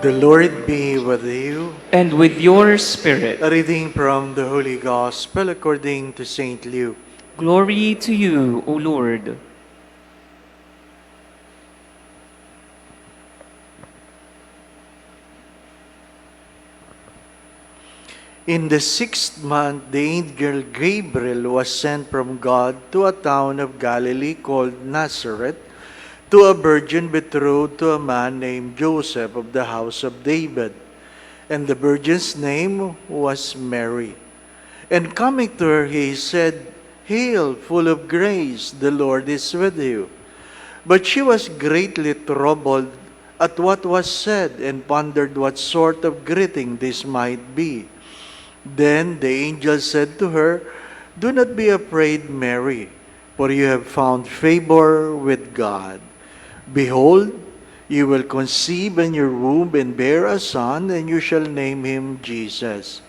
The Lord be with you. And with your spirit. A reading from the Holy Gospel according to St. Luke. Glory to you, O Lord. In the 6th month, the angel Gabriel was sent from God to a town of Galilee called Nazareth, to a virgin betrothed to a man named Joseph of the house of David. And the virgin's name was Mary. And coming to her, he said, "Hail, full of grace, the Lord is with you." But she was greatly troubled at what was said, and pondered what sort of greeting this might be. Then the angel said to her, "Do not be afraid, Mary, for you have found favor with God. Behold, you will conceive in your womb and bear a son, and you shall name him Jesus.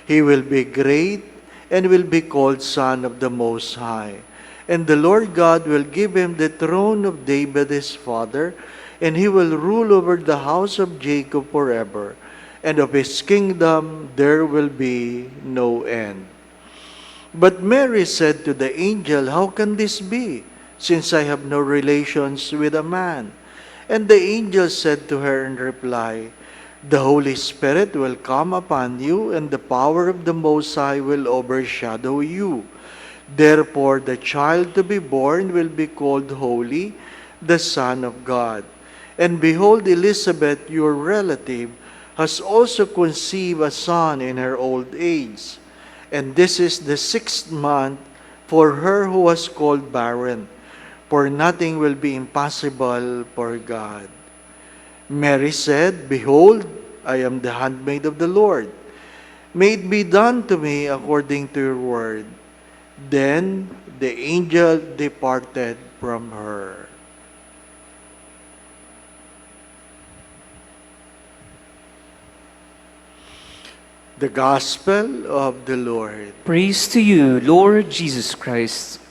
He will be great and will be called Son of the Most High. And the Lord God will give him the throne of David his father, and he will rule over the house of Jacob forever. And of his kingdom there will be no end." But Mary said to the angel, "How can this be, since I have no relations with a man?" And the angel said to her in reply, "The Holy Spirit will come upon you, and the power of the Most High will overshadow you. Therefore the child to be born will be called Holy, the Son of God. And behold, Elizabeth, your relative, has also conceived a son in her old age. And this is the 6th month for her who was called barren, for nothing will be impossible for God." Mary said, "Behold, I am the handmaid of the Lord. May it be done to me according to your word." Then the angel departed from her. The Gospel of the Lord. Praise to you, Lord Jesus Christ.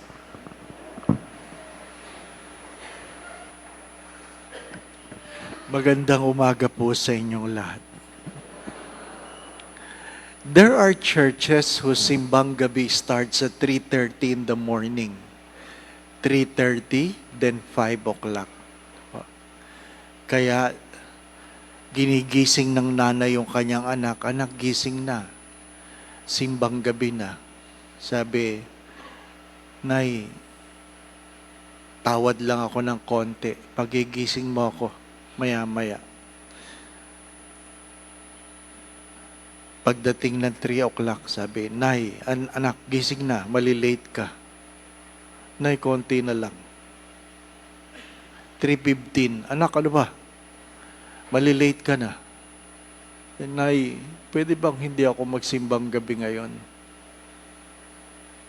Magandang umaga po sa inyong lahat. There are churches whose simbang gabi starts at 3:30 in the morning. 3:30, then 5 o'clock. Kaya ginigising ng nanay yung kanyang anak, "Anak, gising na. Simbang gabi na." Sabi, "Nay, tawad lang ako ng konti. Pagigising mo ako maya-maya." Pagdating ng 3 o'clock, sabi, "Nay, anak, gising na. Malilate ka." "Nay, konti na lang." 3:15, "Anak, ano ba? Malilate ka na." "Nay, pwede bang hindi ako magsimbang gabi ngayon?"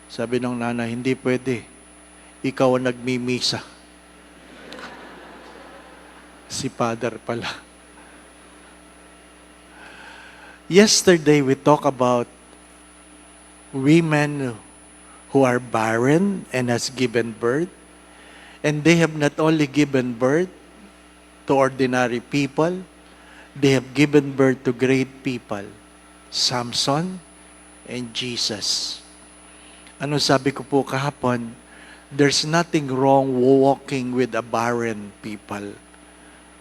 Sabi ng nanay, "Hindi pwede. Ikaw ang nagmimisa." Si Father pala. Yesterday, we talked about women who are barren and has given birth. And they have not only given birth to ordinary people, they have given birth to great people. Samson and Jesus. Ano sabi ko po kahapon? There's nothing wrong walking with a barren people.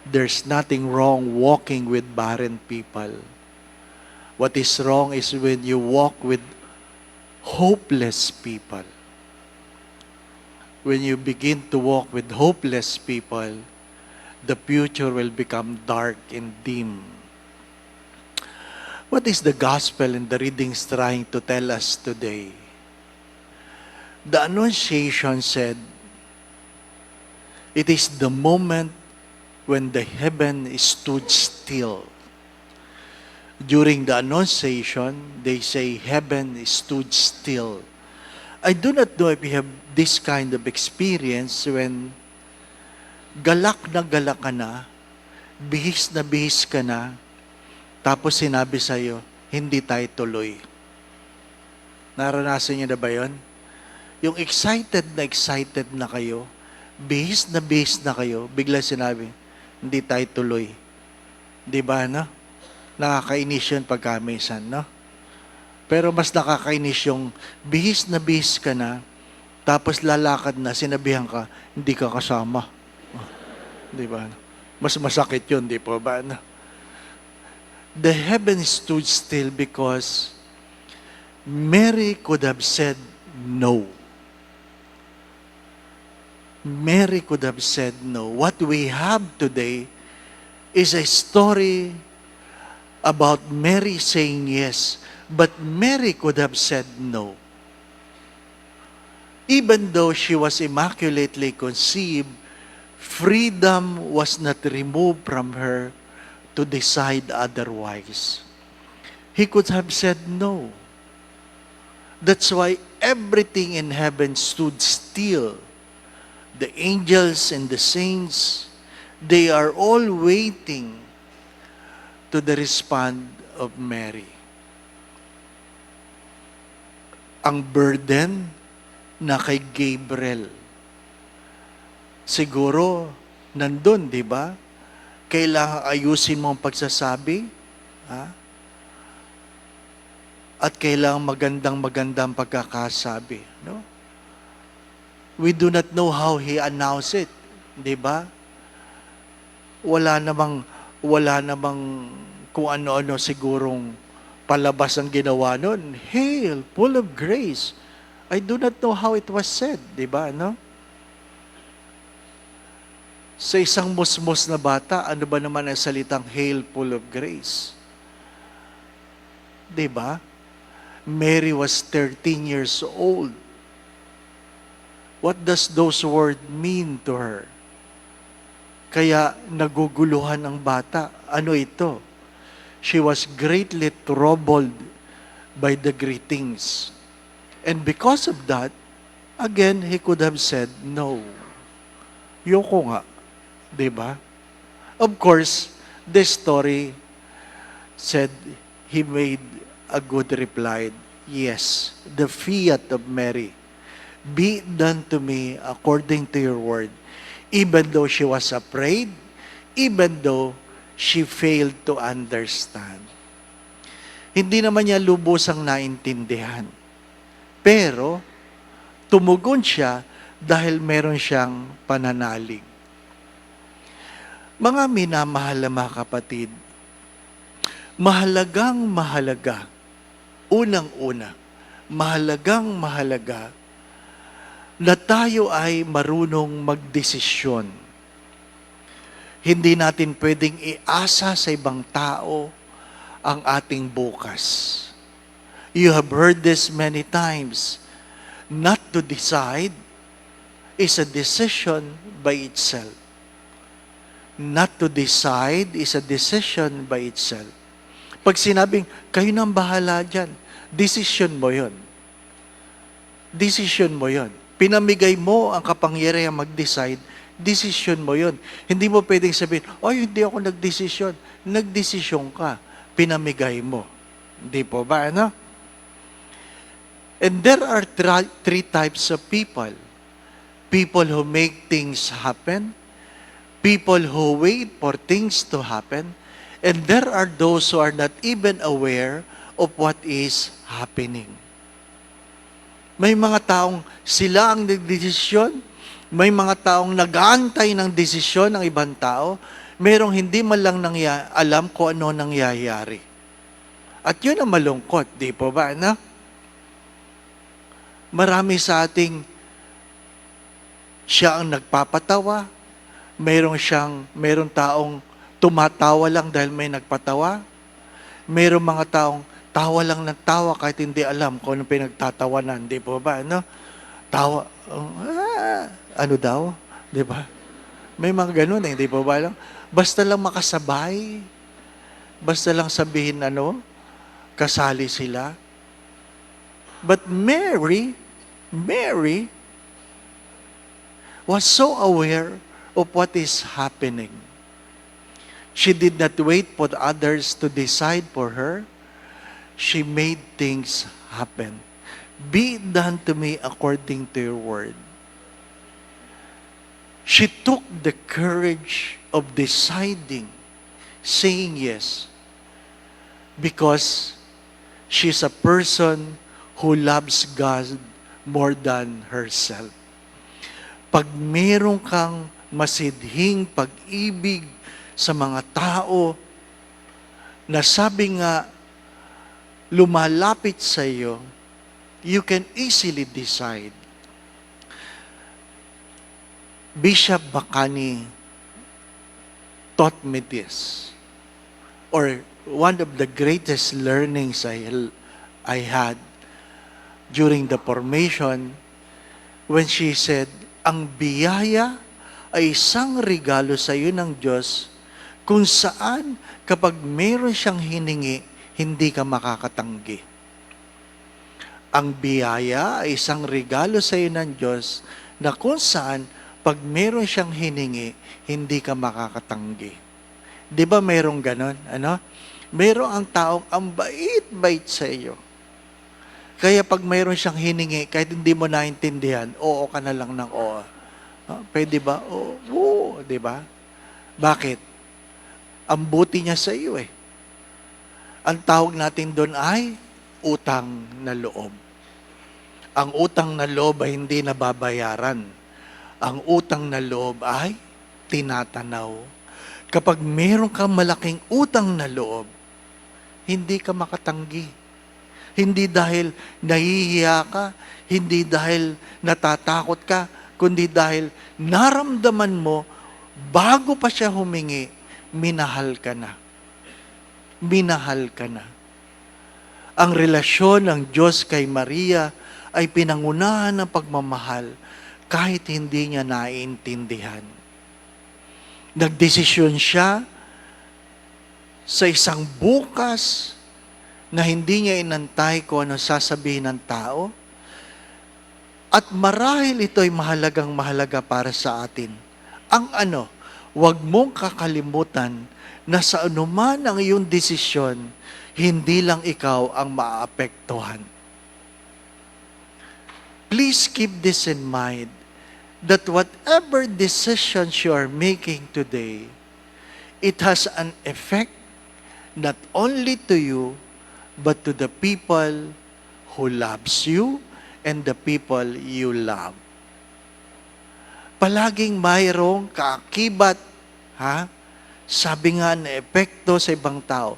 There's nothing wrong walking with barren people. What is wrong is when you walk with hopeless people. When you begin to walk with hopeless people, the future will become dark and dim. What is the gospel and the readings trying to tell us today? The Annunciation said, it is the moment when the heaven stood still. During the Annunciation, they say heaven stood still. I do not know if you have this kind of experience when galak ka na, bihis ka na, tapos sinabi sa'yo, hindi tayo tuloy. Naranasan niyo na ba yun? Yung excited na kayo, bihis na kayo, bigla sinabi, hindi tayo tuloy. Di ba, no? Nakakainis yun pagka minsan, no? Pero mas nakakainis yung bihis na bihis ka na, tapos lalakad na, sinabihan ka, hindi ka kasama. Oh, di ba? Mas masakit yun, di po ba? No? The heavens stood still because Mary could have said no. Mary could have said no. What we have today is a story about Mary saying yes, but Mary could have said no. Even though she was immaculately conceived, freedom was not removed from her to decide otherwise. He could have said no. That's why everything in heaven stood still. The angels and the saints, they are all waiting to the response of Mary. Ang burden na kay Gabriel, siguro nandun, di ba? Kailangan ayusin mo ang pagsasabi, ha? At kailangan magandang pagkakasabi, no? We do not know how he announced it, di ba? Wala namang kung ano-ano sigurong palabas ang ginawa nun. Hail, full of grace. I do not know how it was said, di ba, no? Sa isang musmos na bata, ano ba naman ang salitang hail, full of grace? Di ba? Mary was 13 years old. What does those words mean to her? Kaya naguguluhan ang bata. Ano ito? She was greatly troubled by the greetings. And because of that, again, he could have said no. Yoko nga. Diba? Of course, this story said he made a good reply. Yes, the fiat of Mary, be it done to me according to your word. Even though she was afraid, even though she failed to understand. Hindi naman niya lubusang naintindihan. Pero, tumugon siya dahil meron siyang pananalig. Mga minamahal na mga kapatid, mahalaga, unang-una, mahalaga na tayo ay marunong magdesisyon. Hindi natin pwedeng iasa sa ibang tao ang ating bukas. You have heard this many times. Not to decide is a decision by itself. Not to decide is a decision by itself. Pag sinabing, kayo nang bahala dyan, decision mo yon. Decision mo yon. Pinamigay mo ang kapangyarihan mag-decide, decision mo yon. Hindi mo pwedeng sabihin, hindi ako nagdesisyon. Nagdesisyon ka. Pinamigay mo. Hindi po ba, ano? And there are three types of people. People who make things happen, people who wait for things to happen, and there are those who are not even aware of what is happening. May mga taong sila ang nagdesisyon, may mga taong nag-aantay ng desisyon ng ibang tao, merong hindi man lang alam kung ano nangyayari. At yun ang malungkot, di po ba, na? Marami sa ating siya ang nagpapatawa, meron taong tumatawa lang dahil may nagpatawa. Merong mga taong tawa lang ng tawa kahit hindi alam kung anong pinagtatawanan. Di po ba? No? Tawa. Ano daw? Di ba? May mga ganun eh. Di po ba? Basta lang makasabay. Basta lang sabihin kasali sila. But Mary was so aware of what is happening. She did not wait for others to decide for her. She made things happen. Be it done to me according to your word. She took the courage of deciding saying yes because she's a person who loves God more than herself. Pag meron kang masidhing pag-ibig sa mga tao na sabi nga lumalapit sa iyo, you can easily decide. Bishop Bacani taught me this, or one of the greatest learnings I had during the formation when she said, ang biyaya ay isang regalo sa iyo ng Diyos kung saan kapag meron siyang hiningi, hindi ka makakatanggi. Ang biyaya ay isang regalo sa iyo ng Diyos na kung saan pag meron siyang hiningi, hindi ka makakatanggi. Di ba merong ganon? Ano? Meron ang taong ang bait-bait sa iyo. Kaya pag mayroon siyang hiningi, kahit hindi mo naintindihan, oo ka na lang ng oo. Pwede ba? Oo, di ba? Bakit? Ang buti niya sa iyo eh. Ang tawag natin doon ay utang na loob. Ang utang na loob ay hindi nababayaran. Ang utang na loob ay tinatanaw. Kapag meron kang malaking utang na loob, hindi ka makatanggi. Hindi dahil nahihiya ka, hindi dahil natatakot ka, kundi dahil naramdaman mo, bago pa siya humingi, minahal ka na. Minahal ka na. Ang relasyon ng Diyos kay Maria ay pinangunahan ng pagmamahal kahit hindi niya naiintindihan. Nagdesisyon siya sa isang bukas na hindi niya inantay kung ano sasabihin ng tao. At marahil ito ay mahalagang-mahalaga para sa atin. Ang ano, huwag mong kakalimutan na sa anuman ang iyong desisyon, hindi lang ikaw ang maaapektuhan. Please keep this in mind, that whatever decisions you are making today, it has an effect not only to you, but to the people who loves you and the people you love. Palaging mayroong kaakibat, sabi nga na epekto sa ibang tao.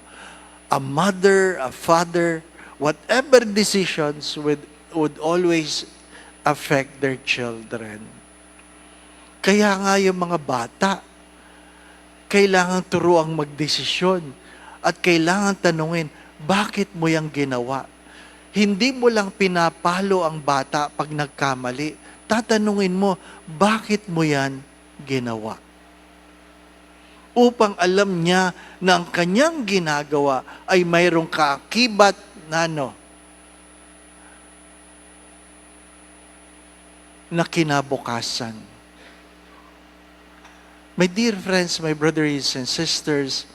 A mother, a father, whatever decisions would always affect their children. Kaya nga yung mga bata, kailangan turuang magdesisyon at kailangan tanungin, bakit mo yang ginawa? Hindi mo lang pinapalo ang bata pag nagkamali. Tatanungin mo, bakit mo yan ginawa? Upang alam niya na ang kanyang ginagawa ay mayroong kaakibat na na kinabukasan. My dear friends, my brothers and sisters,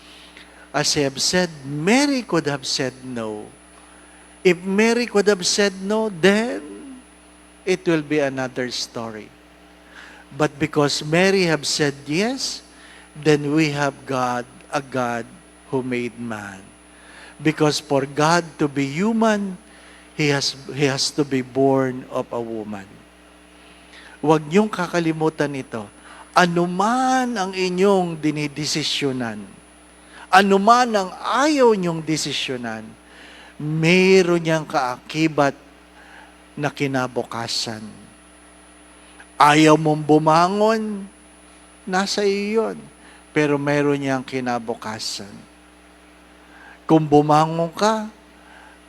as I have said, Mary could have said no. If Mary could have said no, then it will be another story. But because Mary have said yes, then we have God, a God who made man. Because for God to be human, He has to be born of a woman. Huwag niyong kakalimutan ito. Anuman ang inyong dinidesisyonan, anuman ang ayaw niyong desisyonan, mayroon niyang kaakibat na kinabukasan. Ayaw mong bumangon, nasa iyo yun. Pero mayroon niyang kinabukasan. Kung bumangon ka,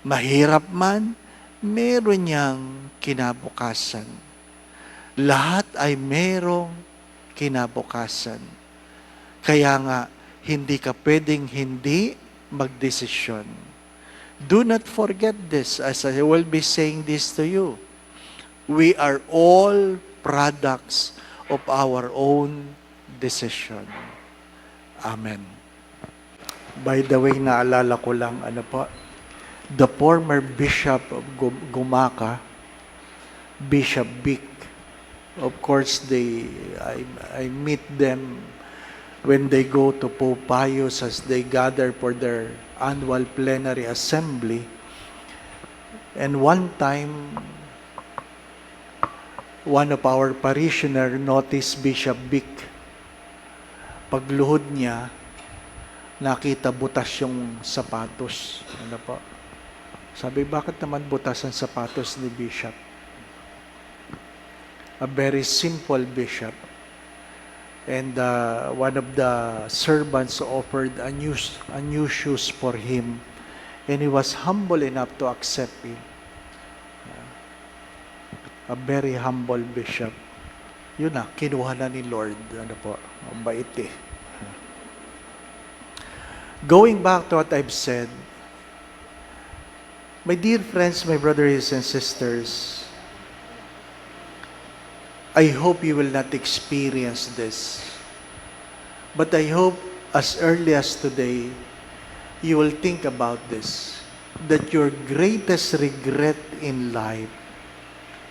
mahirap man, mayroon niyang kinabukasan. Lahat ay mayroong kinabukasan. Kaya nga, hindi ka pwedeng hindi magdesisyon. Do not forget this as I will be saying this to you. We are all products of our own decision. Amen. By the way, naalala ko lang, the former Bishop of Gumaca, Bishop Vic, of course, I meet them when they go to Pope Pius as they gather for their annual plenary assembly. And one time, one of our parishioner noticed Bishop Vic. Pagluhod niya, nakita butas yung sapatos. Ano po? Sabi, bakit naman butas ang sapatos ni Bishop? A very simple bishop. And one of the servants offered a new shoes for him. And he was humble enough to accept it. A very humble bishop. Yun na, kinuha na ni Lord. Ano po, ang bait eh. Going back to what I've said, my dear friends, my brothers and sisters, I hope you will not experience this. But I hope as early as today, you will think about this, that your greatest regret in life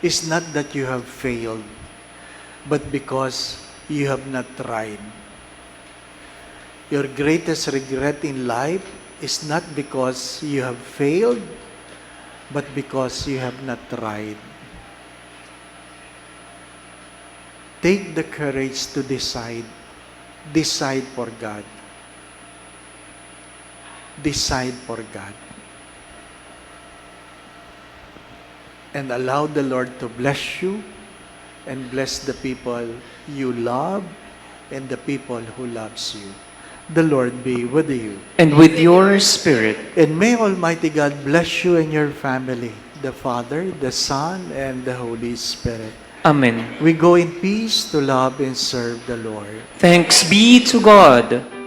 is not that you have failed, but because you have not tried. Your greatest regret in life is not because you have failed, but because you have not tried. Take the courage to decide. Decide for God. Decide for God. And allow the Lord to bless you and bless the people you love and the people who loves you. The Lord be with you. And with your spirit. And may Almighty God bless you and your family, the Father, the Son, and the Holy Spirit. Amen. We go in peace to love and serve the Lord. Thanks be to God.